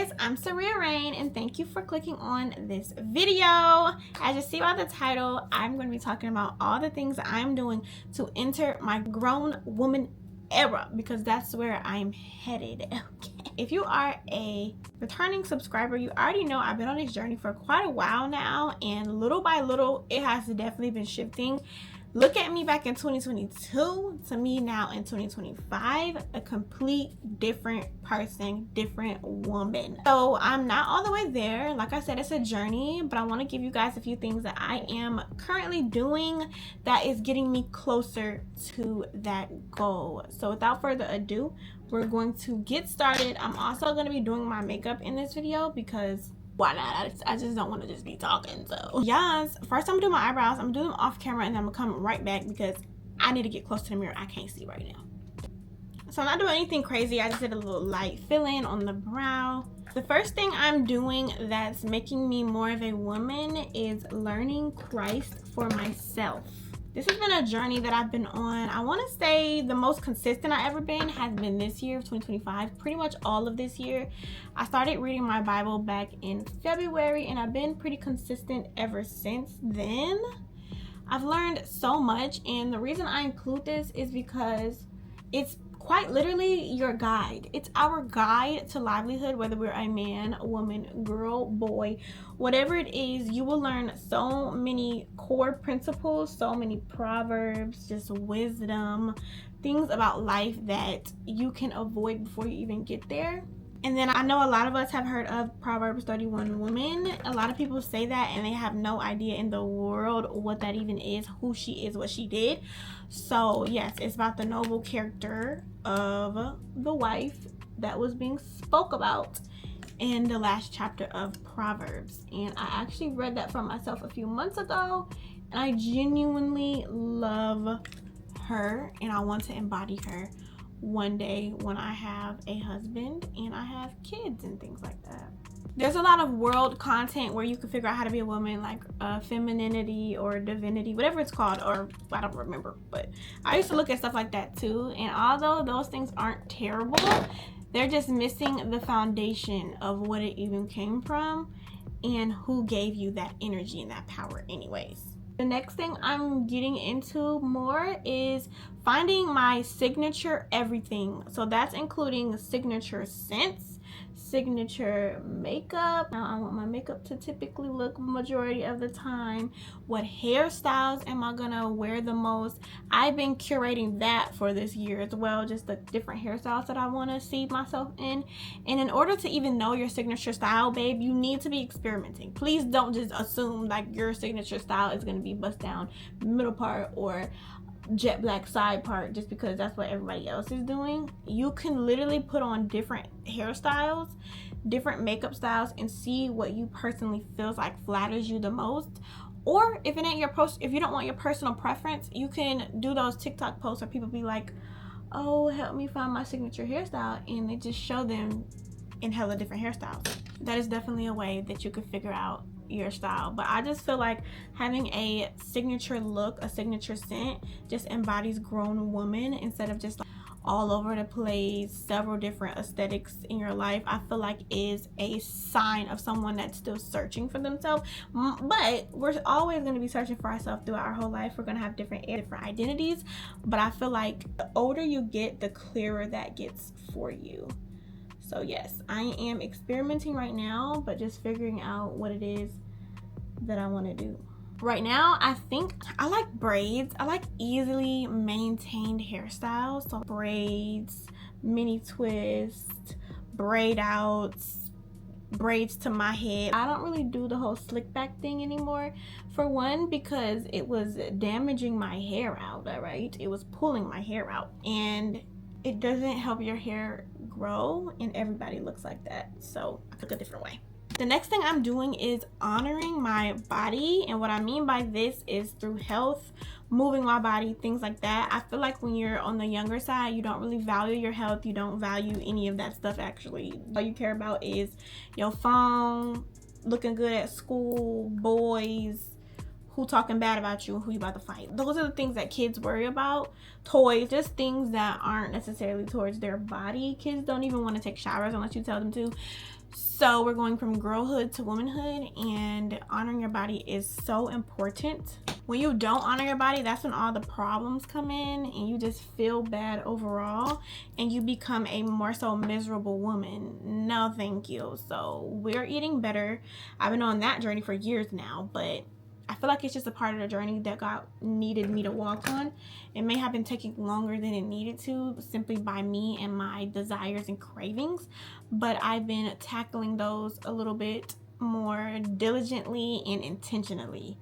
guys, I'm Saria Raine and thank you for clicking on this video. As you see by the title, I'm going to be talking about all the things I'm doing to enter my grown woman era, because that's where I'm headed. Okay. If you are a returning subscriber, you already know I've been on this journey for quite a while now, and little by little it has definitely been shifting. Look at me back in 2022 to me now in 2025, a complete different person, different woman. So I'm not all the way there. Like I said, it's a journey, but I want to give you guys a few things that I am currently doing that is getting me closer to that goal. So without further ado, we're going to get started. I'm also going to be doing my makeup in this video because why not? I just don't want to just be talking. So yes, first I'm gonna do my eyebrows. I'm gonna do them off camera and then I'm gonna come right back because I need to get close to the mirror. I can't see right now. So I'm not doing anything crazy. I just did a little light fill-in on the brow. The first thing I'm doing that's making me more of a woman is learning Christ for myself. This has been a journey that I've been on. I want to say the most consistent I've ever been has been this year of 2025, pretty much all of this year. I started reading my Bible back in February and I've been pretty consistent ever since then. I've learned so much, and the reason I include this is because it's quite literally your guide. It's our guide to livelihood, whether we're a man, a woman, girl, boy, whatever it is. You will learn so many core principles, so many proverbs, just wisdom, things about life that you can avoid before you even get there. And then I know a lot of us have heard of Proverbs 31 woman. A lot of people say that and they have no idea in the world what that even is, who she is, what she did. So yes, it's about the noble character of the wife that was being spoke about in the last chapter of Proverbs. And I actually read that for myself a few months ago, and I genuinely love her and I want to embody her one day when I have a husband and I have kids and things like that. There's a lot of world content where you can figure out how to be a woman, like femininity or divinity, whatever it's called, or I don't remember, but I used to look at stuff like that too. And although those things aren't terrible, they're just missing the foundation of what it even came from and who gave you that energy and that power anyways. The next thing I'm getting into more is finding my signature everything. So that's including signature scents, signature makeup. Now I want my makeup to typically look majority of the time. What hairstyles am I gonna wear the most? I've been curating that for this year as well, just the different hairstyles that I want to see myself in. And in order to even know your signature style, babe, you need to be experimenting. Please don't just assume like your signature style is going to be bust down middle part or jet black side part just because that's what everybody else is doing. You can literally put on different hairstyles, different makeup styles, and see what you personally feels like flatters you the most. Or if it ain't your if you don't want your personal preference, you can do those TikTok posts where people be like, oh, help me find my signature hairstyle, and they just show them in hella different hairstyles. That is definitely a way that you can figure out your style. But I just feel like having a signature look, a signature scent, just embodies grown woman instead of just like all over the place, several different aesthetics in your life. I feel like is a sign of someone that's still searching for themselves. But we're always going to be searching for ourselves throughout our whole life. We're going to have different identities, but I feel like the older you get, the clearer that gets for you. So yes, I am experimenting right now, but just figuring out what it is that I want to do. Right now, I think I like braids. I like easily maintained hairstyles. So braids, mini twists, braid outs, braids to my head. I don't really do the whole slick back thing anymore. For one, because it was damaging my hair out, all right? It was pulling my hair out, and it doesn't help your hair grow, and everybody looks like that. So I took a different way. The next thing I'm doing is honoring my body, and what I mean by this is through health, moving my body, things like that. I feel like when you're on the younger side, you don't really value your health. You don't value any of that stuff actually. All you care about is your phone, looking good at school, boys, who talking bad about you and who you about to fight. Those are the things that kids worry about. Toys, just things that aren't necessarily towards their body. Kids don't even want to take showers unless you tell them to. So we're going from girlhood to womanhood, and honoring your body is so important. When you don't honor your body, that's when all the problems come in, and you just feel bad overall, and you become a more so miserable woman. No, thank you. So we're eating better. I've been on that journey for years now, but I feel like it's just a part of the journey that God needed me to walk on. It may have been taking longer than it needed to, simply by me and my desires and cravings, but I've been tackling those a little bit more diligently and intentionally.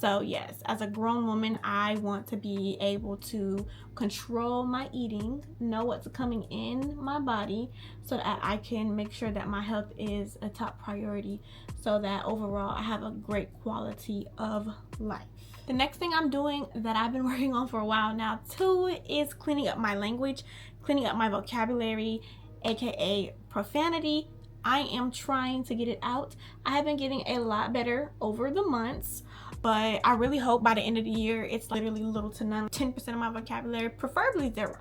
So yes, as a grown woman, I want to be able to control my eating, know what's coming in my body, so that I can make sure that my health is a top priority, so that overall I have a great quality of life. The next thing I'm doing that I've been working on for a while now too is cleaning up my language, cleaning up my vocabulary, aka profanity. I am trying to get it out. I have been getting a lot better over the months, but I really hope by the end of the year it's literally little to none, 10% of my vocabulary, preferably 0.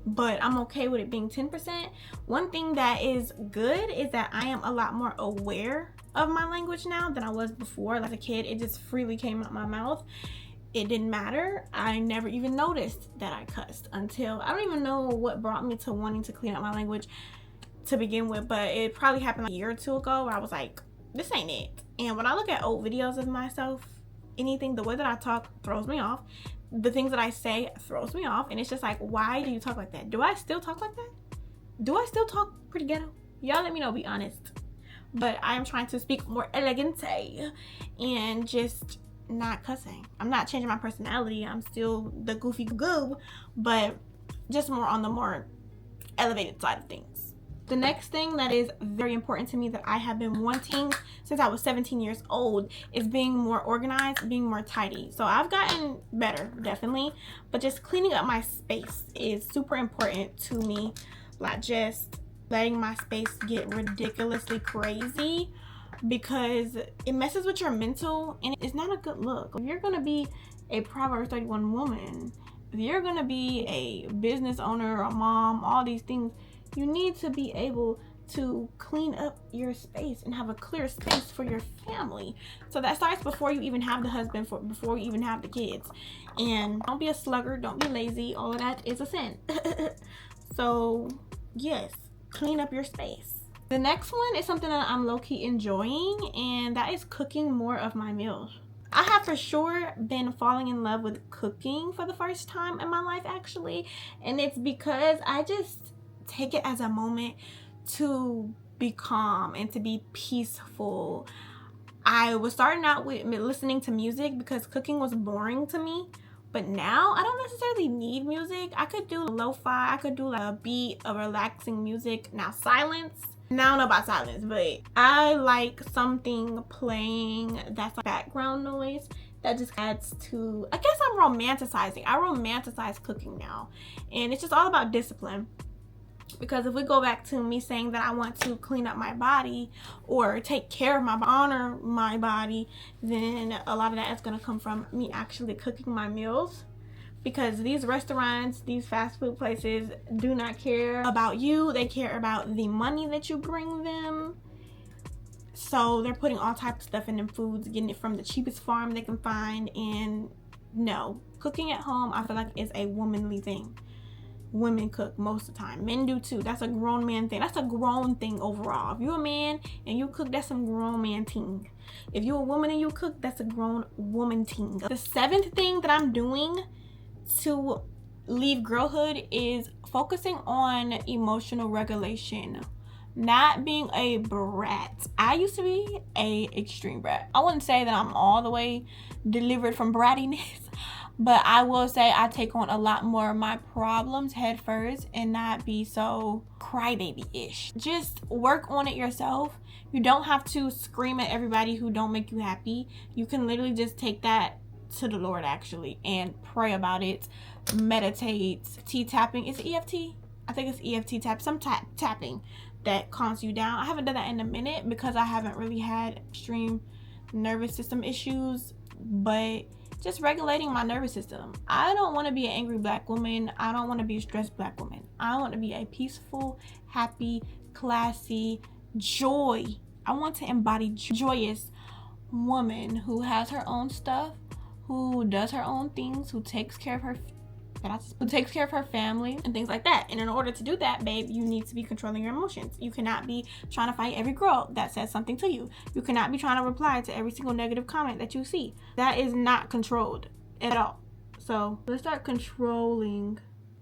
But I'm okay with it being 10%. One thing that is good is that I am a lot more aware of my language now than I was before. As a kid, it just freely came out my mouth. It didn't matter. I never even noticed that I cussed until, I don't even know what brought me to wanting to clean up my language to begin with, but it probably happened like a year or 2 ago where I was like, this ain't it. And when I look at old videos of myself, anything, the way that I talk throws me off. The things that I say throws me off. And it's just like, why do you talk like that? Do I still talk like that? Do I still talk pretty ghetto? Y'all let me know, be honest. But I am trying to speak more elegante and just not cussing. I'm not changing my personality. I'm still the goofy goob, but just more on the more elevated side of things. The next thing that is very important to me that I have been wanting since I was 17 years old is being more organized, being more tidy. So I've gotten better, definitely, but just cleaning up my space is super important to me. Like just letting my space get ridiculously crazy, because it messes with your mental and it's not a good look. If you're gonna be a Proverbs 31 woman, if you're gonna be a business owner or a mom, all these things, you need to be able to clean up your space and have a clear space for your family. So that starts before you even have the husband, before you even have the kids. And don't be a sluggard, don't be lazy. All of that is a sin. So yes, clean up your space. The next one is something that I'm low-key enjoying, and that is cooking more of my meals. I have for sure been falling in love with cooking for the first time in my life, actually. And it's because I just take it as a moment to be calm and to be peaceful. I was starting out with listening to music because cooking was boring to me, but now I don't necessarily need music. I could do lo-fi, I could do like a beat of relaxing music. Now silence, now I don't know about silence, but I like something playing that's like background noise that just adds to, I guess I'm romanticizing. I romanticize cooking now, and it's just all about discipline. Because if we go back to me saying that I want to clean up my body or take care of honor my body, then a lot of that is going to come from me actually cooking my meals. Because these restaurants, these fast food places do not care about you. They care about the money that you bring them. So they're putting all types of stuff in them foods, getting it from the cheapest farm they can find. And no, cooking at home, I feel like, is a womanly thing. Women cook most of the time. Men do too. That's a grown man thing. That's a grown thing overall. If you're a man and you cook, that's some grown man thing. If you're a woman and you cook, that's a grown woman thing. The 7th thing that I'm doing to leave girlhood is focusing on emotional regulation. Not being a brat. I used to be a extreme brat. I wouldn't say that I'm all the way delivered from brattiness, but I will say I take on a lot more of my problems head first and not be so crybaby-ish. Just work on it yourself. You don't have to scream at everybody who don't make you happy. You can literally just take that to the Lord actually and pray about it. Meditate. T-tapping. Is it EFT? I think it's EFT tap. Some tapping that calms you down. I haven't done that in a minute because I haven't really had extreme nervous system issues but just regulating my nervous system. I don't want to be an angry black woman. I don't want to be a stressed black woman. I want to be a peaceful, happy, classy, joy. I want to embody joyous woman who has her own stuff, who does her own things, who takes care of her family and things like that. And in order to do that, babe, you need to be controlling your emotions. You cannot be trying to fight every girl that says something to you. You cannot be trying to reply to every single negative comment that you see. That is not controlled at all. So let's start controlling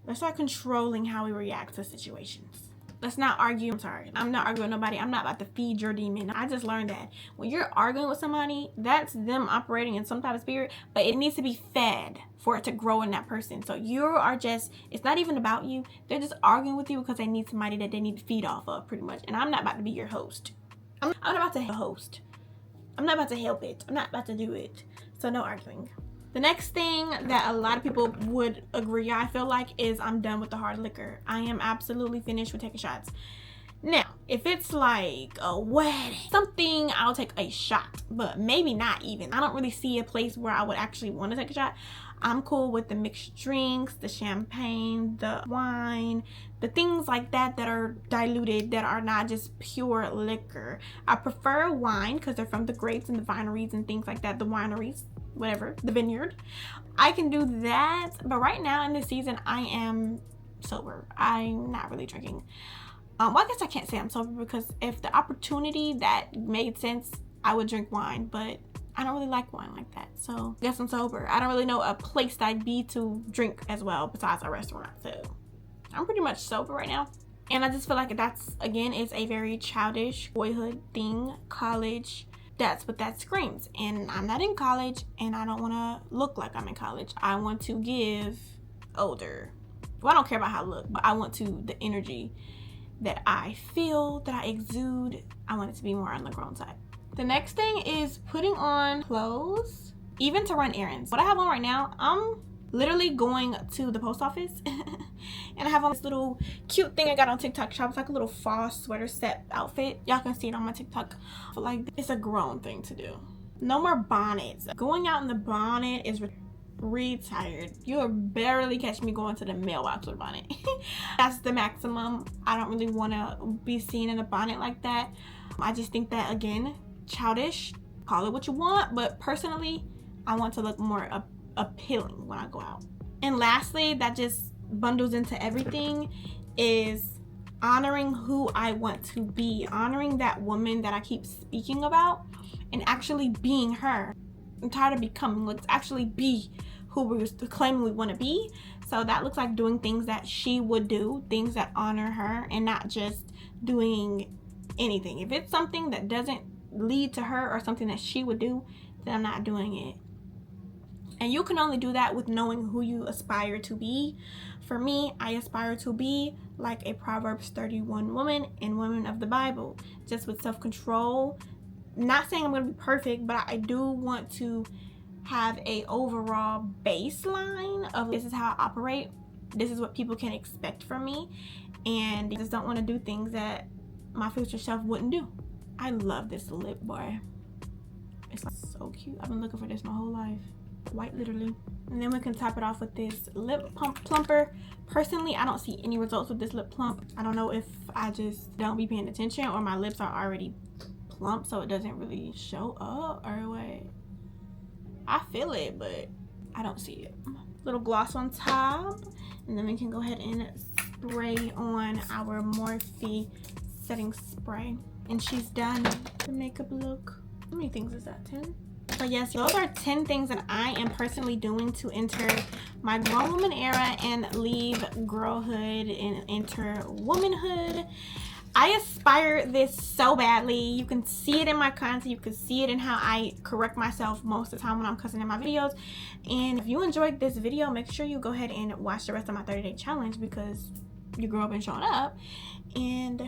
how we react to situations. Let's not argue. I'm sorry. I'm not arguing with nobody. I'm not about to feed your demon. I just learned that when you're arguing with somebody, that's them operating in some type of spirit, but it needs to be fed for it to grow in that person. So it's not even about you. They're just arguing with you because they need somebody that they need to feed off of, pretty much. And I'm not about to be your host. I'm not about to host. I'm not about to help it. I'm not about to do it. So no arguing. The next thing that a lot of people would agree, I feel like, is I'm done with the hard liquor. I am absolutely finished with taking shots. Now, if it's like a wedding, something, I'll take a shot, but maybe not even. I don't really see a place where I would actually want to take a shot. I'm cool with the mixed drinks, the champagne, the wine, the things like that that are diluted, that are not just pure liquor. I prefer wine because they're from the grapes and the vineries and things like that, the wineries. Whatever, the vineyard. I can do that, but right now in this season I am sober. I'm not really drinking. Well, I guess I can't say I'm sober because if the opportunity that made sense, I would drink wine, but I don't really like wine like that, so I guess I'm sober. I don't really know a place that I'd be to drink as well besides a restaurant, so I'm pretty much sober right now. And I just feel like that's, again, it's a very childish boyhood thing, college. That's what that screams. And I'm not in college, and I don't want to look like I'm in college. I want to give older. Well, I don't care about how I look, but I want the energy that I feel, that I exude, I want it to be more on the grown side. The next thing is putting on clothes, even to run errands. What I have on right now, I'm literally going to the post office and I have on this little cute thing I got on TikTok shop. It's like a little fall sweater set outfit. Y'all can see it on my TikTok. But like, it's a grown thing to do. No more bonnets. Going out in the bonnet is retired. You'll barely catch me going to the mailbox with a bonnet. That's the maximum. I don't really want to be seen in a bonnet like that. I just think that, again, childish. Call it what you want, but personally, I want to look more appealing when I go out. And lastly, that just bundles into everything, is honoring who I want to be, honoring that woman that I keep speaking about, and actually being her. I'm tired of becoming. Let's actually be who we claiming we want to be. So that looks like doing things that she would do, things that honor her, and not just doing anything. If it's something that doesn't lead to her or something that she would do, then I'm not doing it. And you can only do that with knowing who you aspire to be. For me, I aspire to be like a Proverbs 31 woman and women of the Bible, just with self-control. Not saying I'm going to be perfect, but I do want to have a overall baseline of this is how I operate. This is what people can expect from me. And I just don't want to do things that my future self wouldn't do. I love this lip bar. It's like so cute. I've been looking for this my whole life. White, literally. And then we can top it off with this lip plumper. Personally, I don't see any results with this lip plump. I don't know if I just don't be paying attention or my lips are already plump so it doesn't really show up, or what. I feel it, but I don't see it. Little gloss on top, and then we can go ahead and spray on our Morphe setting spray. And she's done the makeup look. How many things is that? 10? So yes, those are 10 things that I am personally doing to enter my grown woman era and leave girlhood and enter womanhood. I aspire this so badly. You can see it in my content. You can see it in how I correct myself most of the time when I'm cussing in my videos. And if you enjoyed this video, make sure you go ahead and watch the rest of my 30-day challenge, because your girl been showing up. And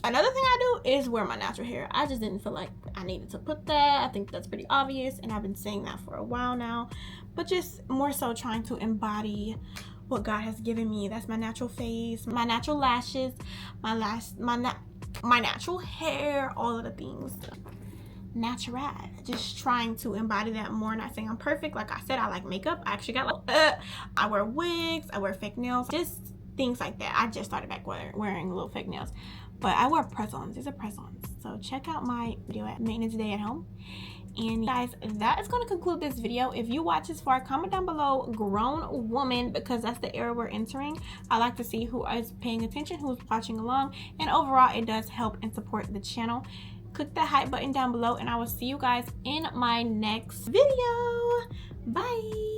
another thing I do is wear my natural hair. I just didn't feel like I needed to put that. I think that's pretty obvious, and I've been saying that for a while now. But just more so trying to embody what God has given me. That's my natural face, my natural lashes, my natural hair, all of the things. natural. Just trying to embody that more. Not saying I'm perfect. Like I said, I like makeup. I actually got I wear wigs, I wear fake nails, just things like that. I just started back wearing little fake nails, but I wear press-ons. These are press-ons. So check out my video at maintenance day at home. And guys, that is going to conclude this video. If you watch this far, comment down below grown woman, because that's the era we're entering. I like to see who is paying attention, who's watching along, and overall it does help and support the channel. Click the hype button down below, and I will see you guys in my next video. Bye.